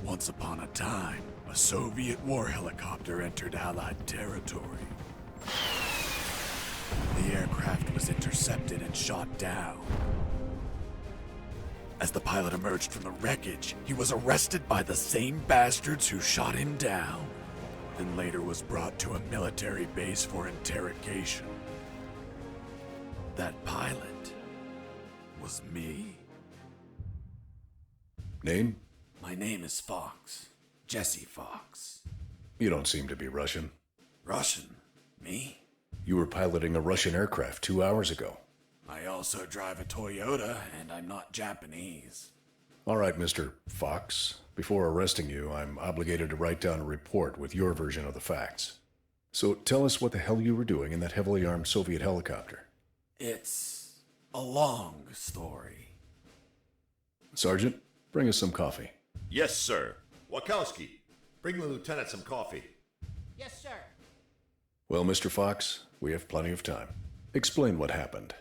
Once upon a time, a Soviet war helicopter entered Allied territory. The aircraft was intercepted and shot down. As the pilot emerged from the wreckage, he was arrested by the same bastards who shot him down, and later was brought to a military base for interrogation. That pilot was me. Name? My name is Fox. Jesse Fox. You don't seem to be Russian. Russian? Me? You were piloting a Russian aircraft 2 hours ago. I also drive a Toyota, and I'm not Japanese. All right, Mr. Fox. Before arresting you, I'm obligated to write down a report with your version of the facts. So tell us what the hell you were doing in that heavily armed Soviet helicopter. It's a long story. Sergeant, bring us some coffee. Yes, sir. Wachowski, bring the lieutenant some coffee. Yes, sir. Well, Mr. Fox, we have plenty of time. Explain what happened.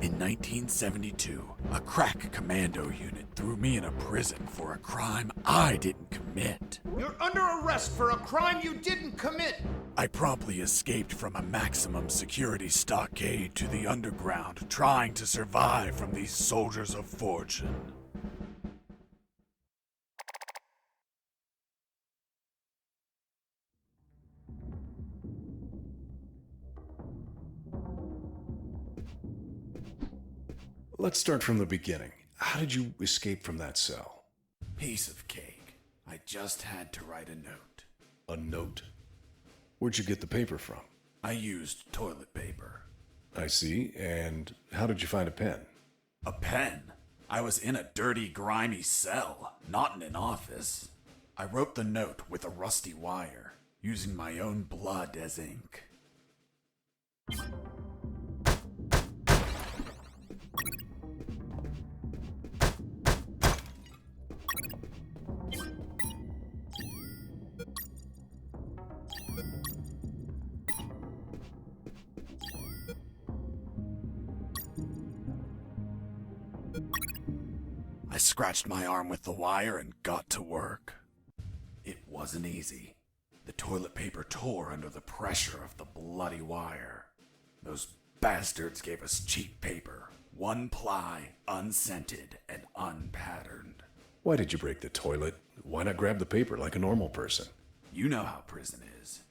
In 1972, a crack commando unit threw me in a prison for a crime I didn't commit. You're under arrest for a crime you didn't commit. I promptly escaped from a maximum security stockade to the underground, trying to survive from these soldiers of fortune. Let's start from the beginning. How did you escape from that cell? Piece of cake. I just had to write a note. A note? Where'd you get the paper from? I used toilet paper. I see. And how did you find a pen? A pen? I was in a dirty, grimy cell, not in an office. I wrote the note with a rusty wire, using my own blood as ink. I scratched my arm with the wire and got to work. It wasn't easy. The toilet paper tore under the pressure of the bloody wire. Those bastards gave us cheap paper, one ply, unscented, and unpatterned. Why did you break the toilet? Why not grab the paper like a normal person? You know how prison is.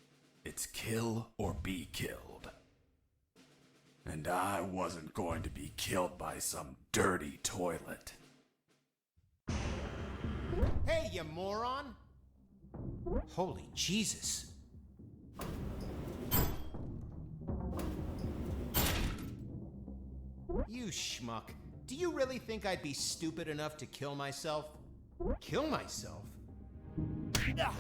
It's kill or be killed. And I wasn't going to be killed by some dirty toilet. Hey, you moron! Holy Jesus. You schmuck. Do you really think I'd be stupid enough to kill myself? Kill myself? Ugh.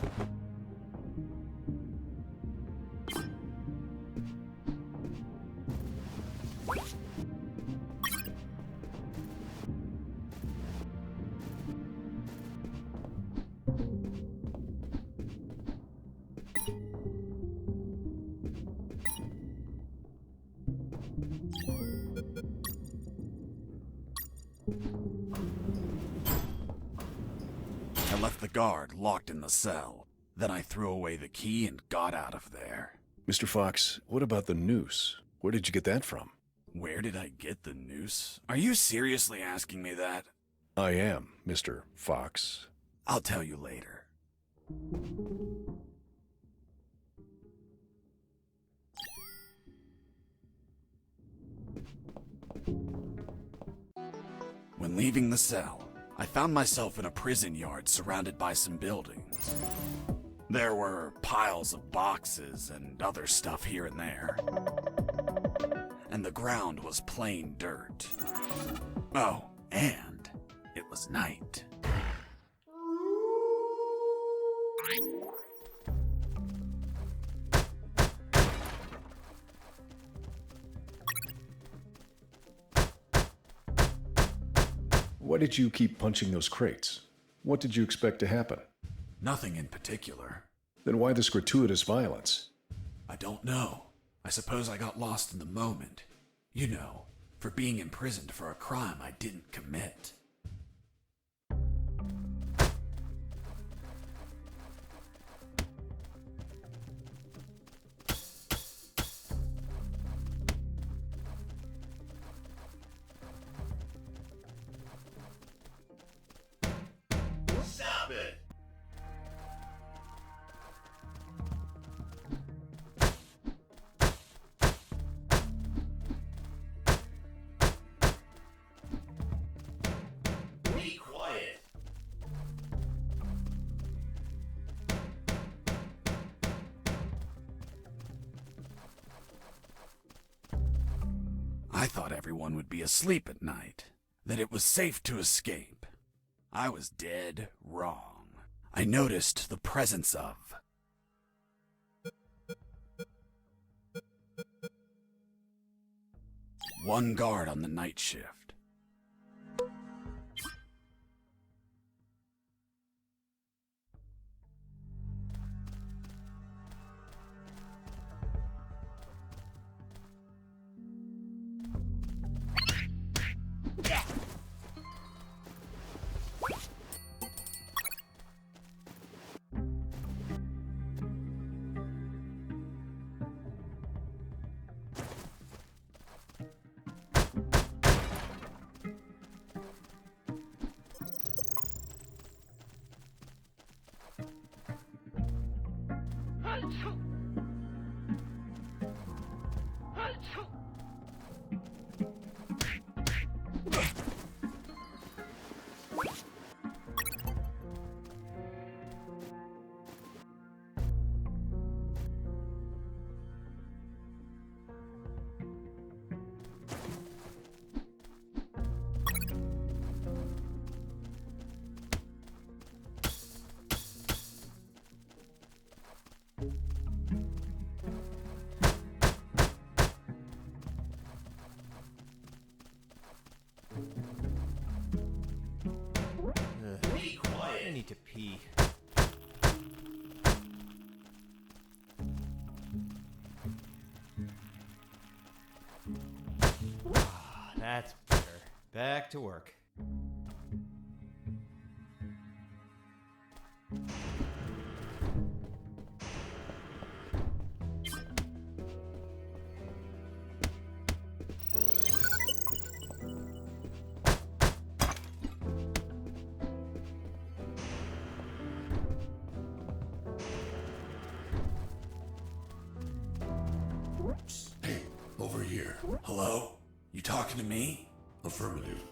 I left the guard locked in the cell. Then I threw away the key and got out of there. Mr. Fox, what about the noose? Where did you get that from? Where did I get the noose? Are you seriously asking me that? I am, Mr. Fox. I'll tell you later. When leaving the cell, I found myself in a prison yard surrounded by some buildings. There were piles of boxes and other stuff here and there. And the ground was plain dirt. Oh, and it was night. Why did you keep punching those crates? What did you expect to happen? Nothing in particular. Then why this gratuitous violence? I don't know. I suppose I got lost in the moment. You know, for being imprisoned for a crime I didn't commit. I thought everyone would be asleep at night, that it was safe to escape. I was dead wrong. I noticed the presence of one guard on the night shift. Be quiet. I need to pee. That's better. Back to work. Hey, over here. Hello? You talking to me? Affirmative.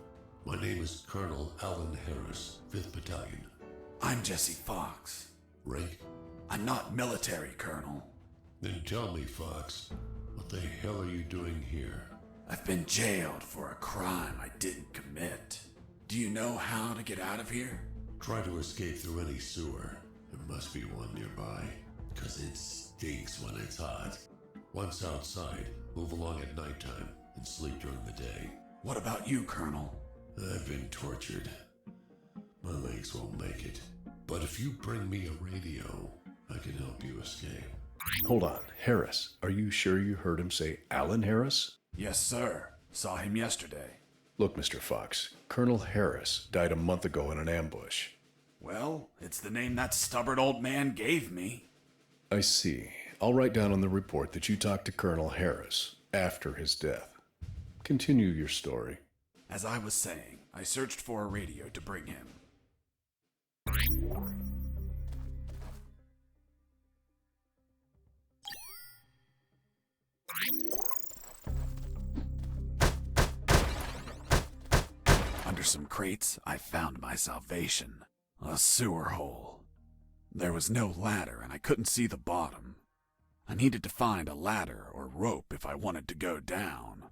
My name is Colonel Alan Harris, 5th Battalion. I'm Jesse Fox. Rank? I'm not military, Colonel. Then tell me, Fox, what the hell are you doing here? I've been jailed for a crime I didn't commit. Do you know how to get out of here? Try to escape through any sewer. There must be one nearby, 'cause it stinks when it's hot. Once outside, move along at nighttime and sleep during the day. What about you, Colonel? I've been tortured. My legs won't make it. But if you bring me a radio, I can help you escape. Hold on, Harris. Are you sure you heard him say Alan Harris? Yes, sir. Saw him yesterday. Look, Mr. Fox, Colonel Harris died a month ago in an ambush. Well, it's the name that stubborn old man gave me. I see. I'll write down on the report that you talked to Colonel Harris after his death. Continue your story. As I was saying, I searched for a radio to bring him. Under some crates, I found my salvation. A sewer hole. There was no ladder and I couldn't see the bottom. I needed to find a ladder or rope if I wanted to go down.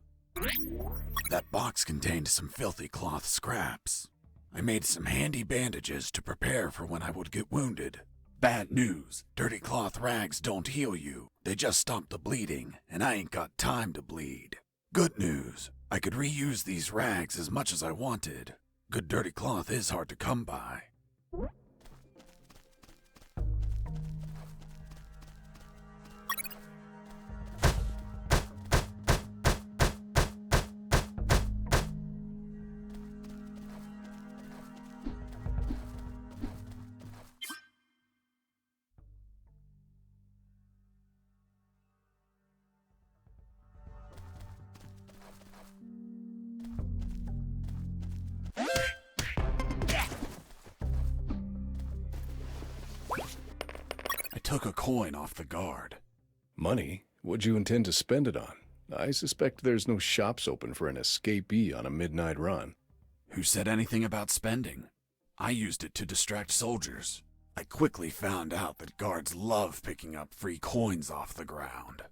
That box contained some filthy cloth scraps. I made some handy bandages to prepare for when I would get wounded. Bad news, dirty cloth rags don't heal you. They just stop the bleeding, and I ain't got time to bleed. Good news, I could reuse these rags as much as I wanted. Good dirty cloth is hard to come by. I took a coin off the guard. Money? What'd you intend to spend it on? I suspect there's no shops open for an escapee on a midnight run. Who said anything about spending? I used it to distract soldiers. I quickly found out that guards love picking up free coins off the ground.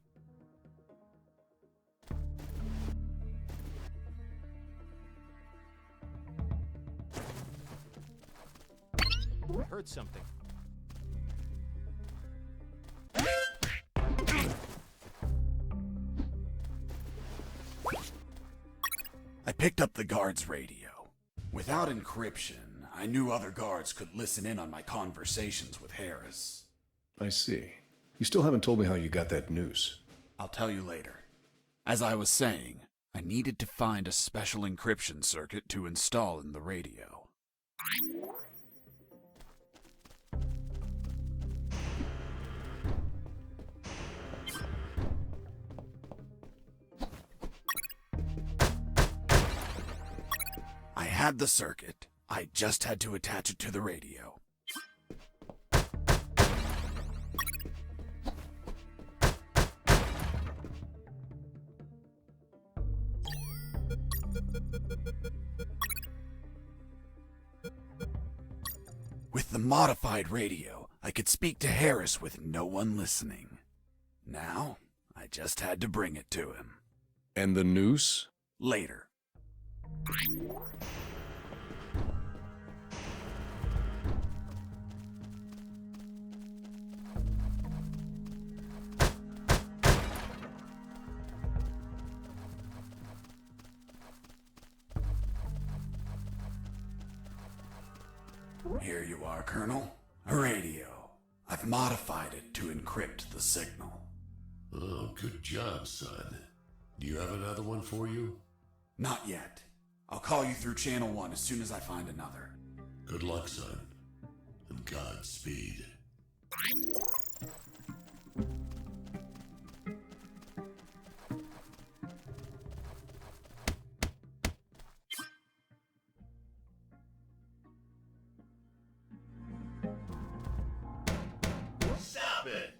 I heard something. I picked up the guard's radio. Without encryption, I knew other guards could listen in on my conversations with Harris. I see. You still haven't told me how you got that noose. I'll tell you later. As I was saying, I needed to find a special encryption circuit to install in the radio. I had the circuit. I just had to attach it to the radio. With the modified radio, I could speak to Harris with no one listening. Now, I just had to bring it to him. And the noose? Later. Here you are, Colonel. A radio. I've modified it to encrypt the signal. Oh, good job, son. Do you have another one for you? Not yet. I'll call you through Channel 1 as soon as I find another. Good luck, son. And Godspeed. Stop it!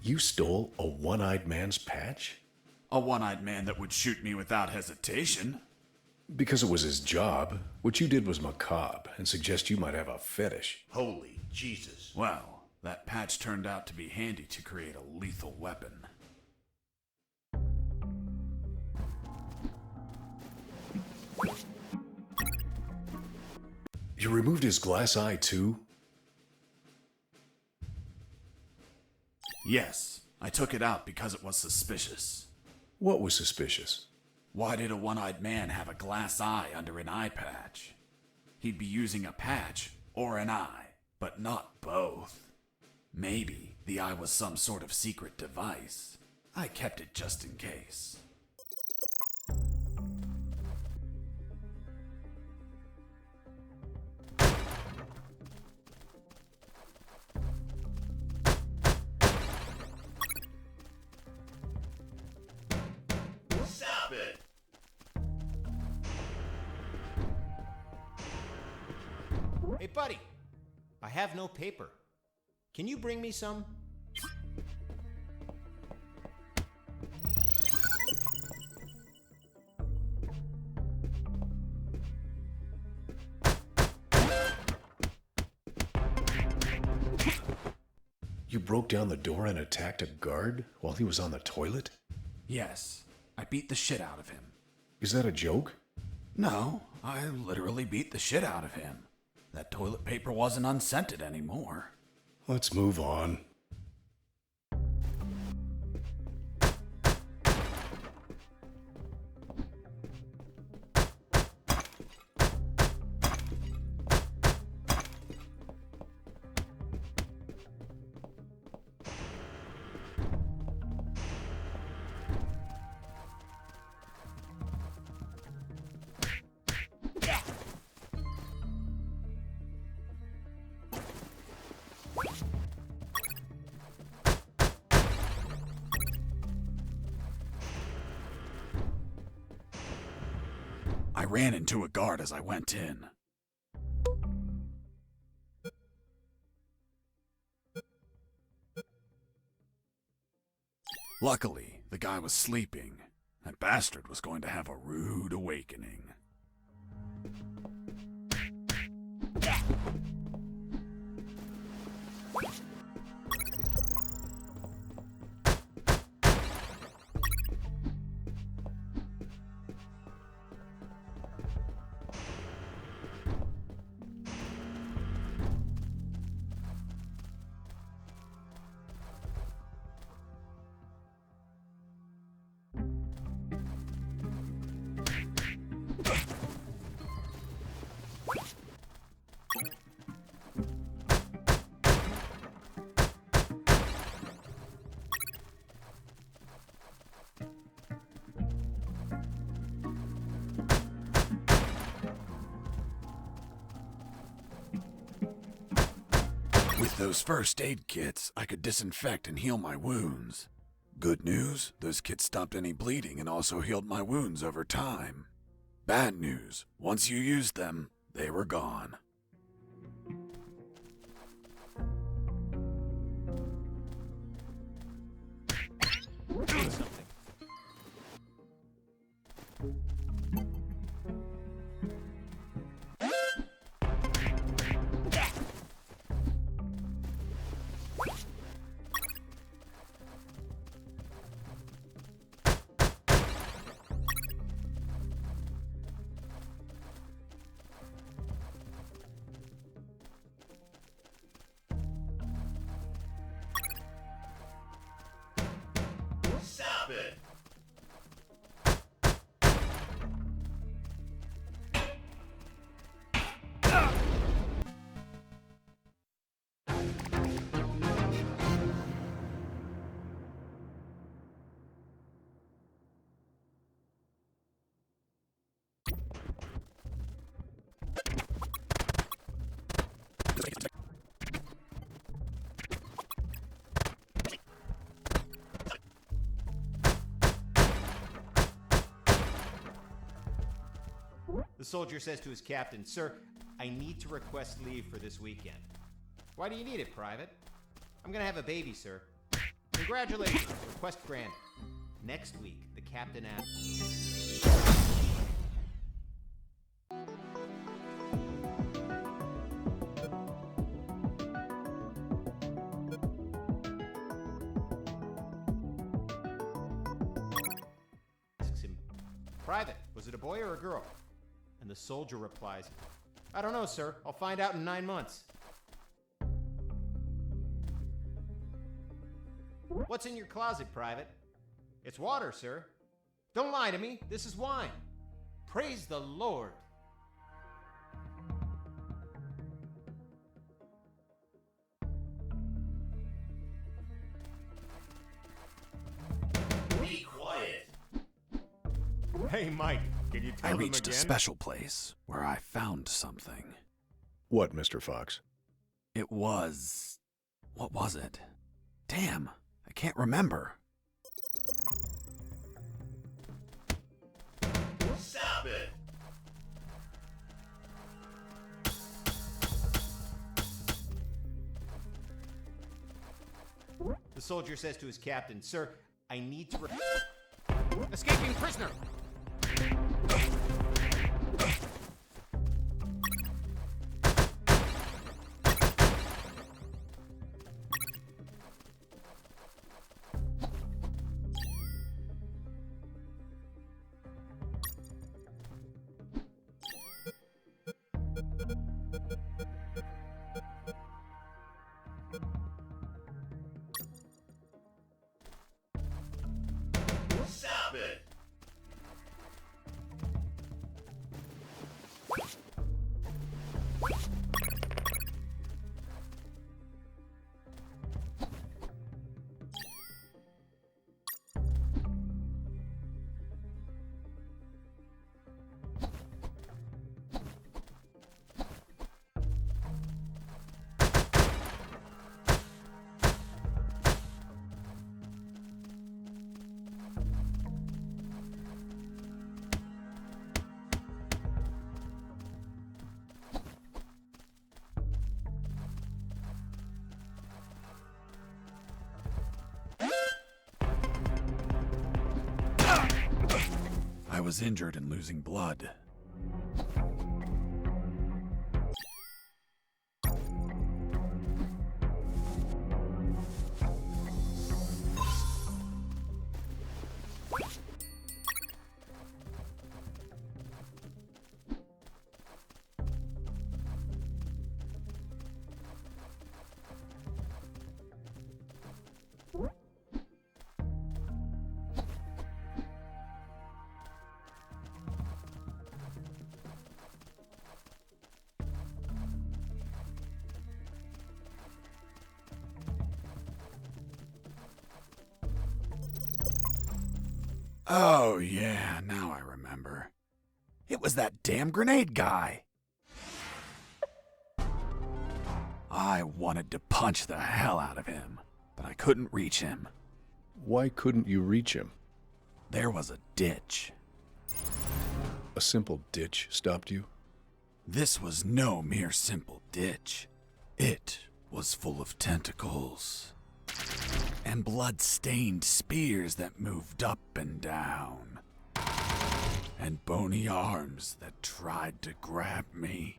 You stole a one-eyed man's patch? A one-eyed man that would shoot me without hesitation. Because it was his job. What you did was macabre and suggest you might have a fetish. Holy Jesus. Well, that patch turned out to be handy to create a lethal weapon. You removed his glass eye too? Yes, I took it out because it was suspicious. What was suspicious? Why did a one-eyed man have a glass eye under an eye patch? He'd be using a patch or an eye, but not both. Maybe the eye was some sort of secret device. I kept it just in case. Stop it! Hey, buddy. I have no paper. Can you bring me some? You broke down the door and attacked a guard while he was on the toilet? Yes, I beat the shit out of him. Is that a joke? No, I literally beat the shit out of him. That toilet paper wasn't unscented anymore. Let's move on. ran into a guard as I went in. Luckily, the guy was sleeping. That bastard was going to have a rude awakening. With those first aid kits, I could disinfect and heal my wounds. Good news, those kits stopped any bleeding and also healed my wounds over time. Bad news, once you used them, they were gone. Doing something. Stop it! The soldier says to his captain, "Sir, I need to request leave for this weekend." "Why do you need it, Private?" "I'm gonna have a baby, sir." "Congratulations, request granted. Next week, the captain asks..." asks him, "Private, was it a boy or a girl?" And the soldier replies, "I don't know, sir. I'll find out in 9 months." "What's in your closet, Private?" "It's water, sir." "Don't lie to me. This is wine." "Praise the Lord." Be quiet! Hey, Mike, can you I tell them reached a again? special place where I found something. What, Mr. Fox? It was... what was it? Damn, I can't remember. Stop it! The soldier says to his captain, "Sir, I need to..." Escaping prisoner! Stop it! I was injured and losing blood. Oh, yeah, now I remember. It was that damn grenade guy. I wanted to punch the hell out of him, but I couldn't reach him. Why couldn't you reach him? There was a ditch. A simple ditch stopped you? This was no mere simple ditch. It was full of tentacles and blood-stained spears that moved up and down, and bony arms that tried to grab me,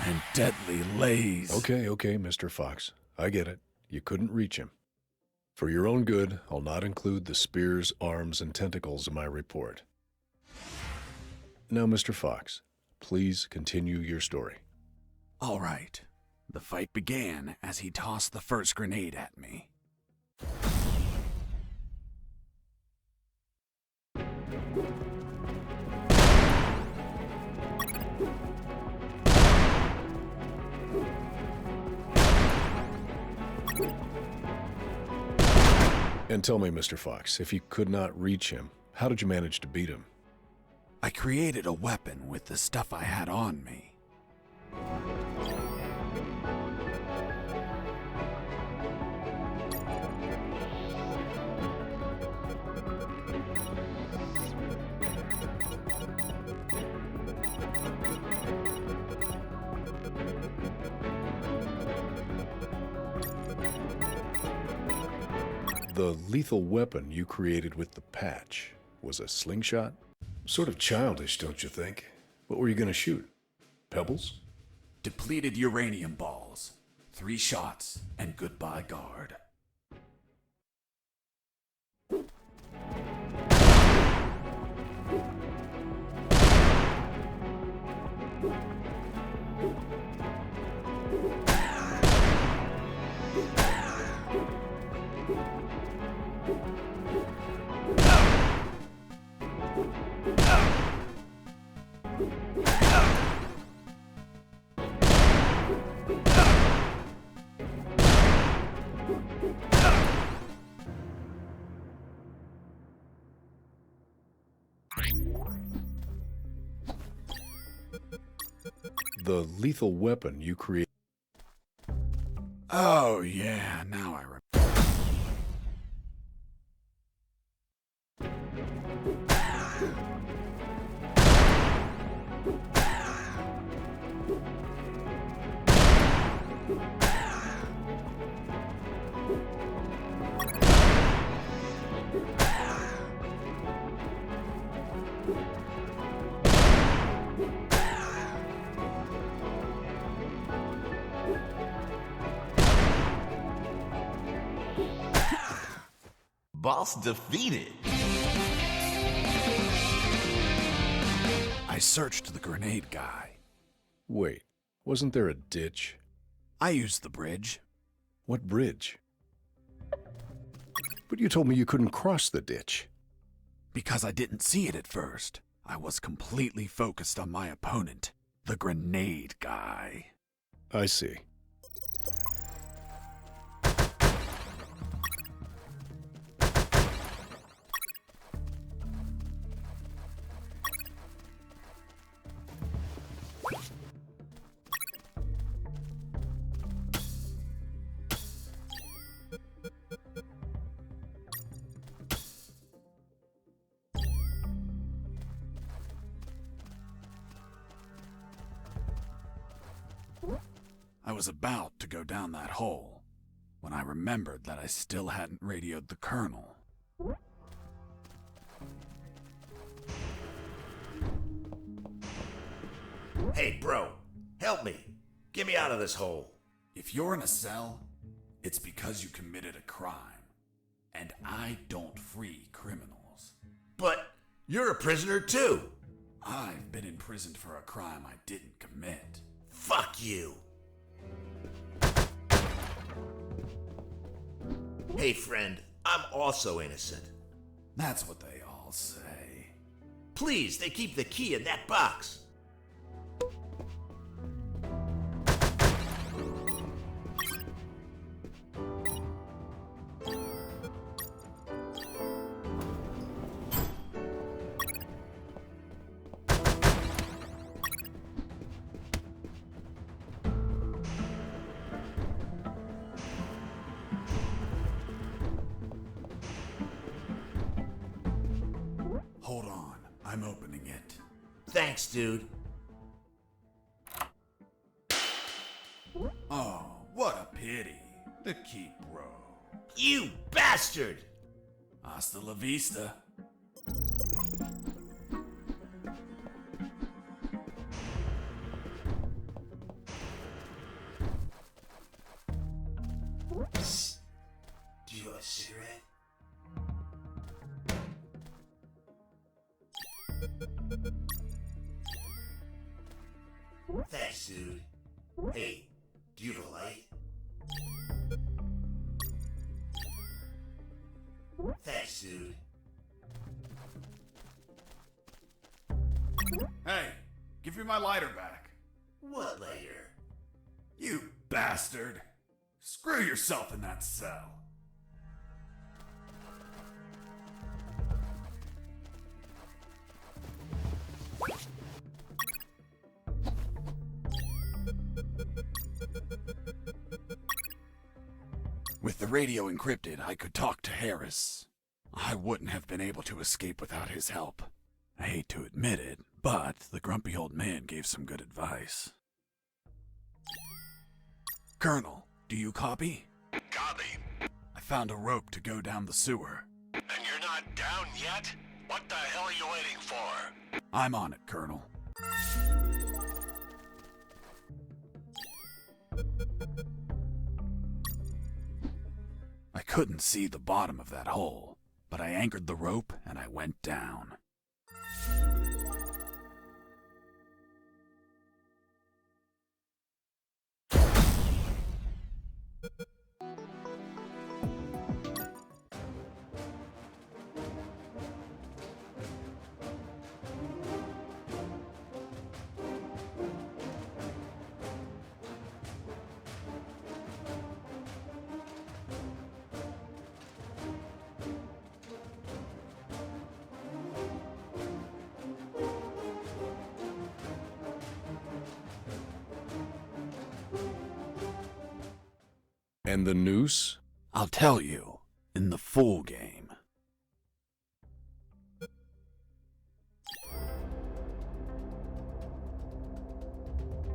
and deadly lays. Okay, Mr. Fox. I get it. You couldn't reach him. For your own good, I'll not include the spears, arms, and tentacles in my report. Now, Mr. Fox, please continue your story. All right. The fight began as he tossed the first grenade at me. And tell me, Mr. Fox, if you could not reach him, how did you manage to beat him? I created a weapon with the stuff I had on me. The lethal weapon you created with the patch was a slingshot? Sort of childish, don't you think? What were you going to shoot? Pebbles? Depleted uranium balls. 3 shots, and goodbye guard. The lethal weapon you created. Oh, yeah, now I remember. Boss defeated. I searched the grenade guy. Wait, wasn't there a ditch? I used the bridge. What bridge? But you told me you couldn't cross the ditch. Because I didn't see it at first. I was completely focused on my opponent, the grenade guy. I see. I was about to go down that hole when I remembered that I still hadn't radioed the colonel. Hey, bro, help me. Get me out of this hole. If you're in a cell, it's because you committed a crime. And I don't free criminals. But you're a prisoner too. I've been imprisoned for a crime I didn't commit. Fuck you. Hey, friend, I'm also innocent. That's what they all say. Please, they keep the key in that box. Hold on, I'm opening it. Thanks, dude. Oh, what a pity. The key broke. You bastard! Hasta la vista. Do you want a cigarette? Thanks, dude. Hey, do you have a light? Thanks, dude. Hey, give me my lighter back. What later? You bastard. Screw yourself in that cell. With the radio encrypted, I could talk to Harris. I wouldn't have been able to escape without his help. I hate to admit it, but the grumpy old man gave some good advice. Colonel, do you copy? Copy. I found a rope to go down the sewer. And you're not down yet? What the hell are you waiting for? I'm on it, Colonel. I couldn't see the bottom of that hole, but I anchored the rope and I went down. And the noose? I'll tell you in the full game.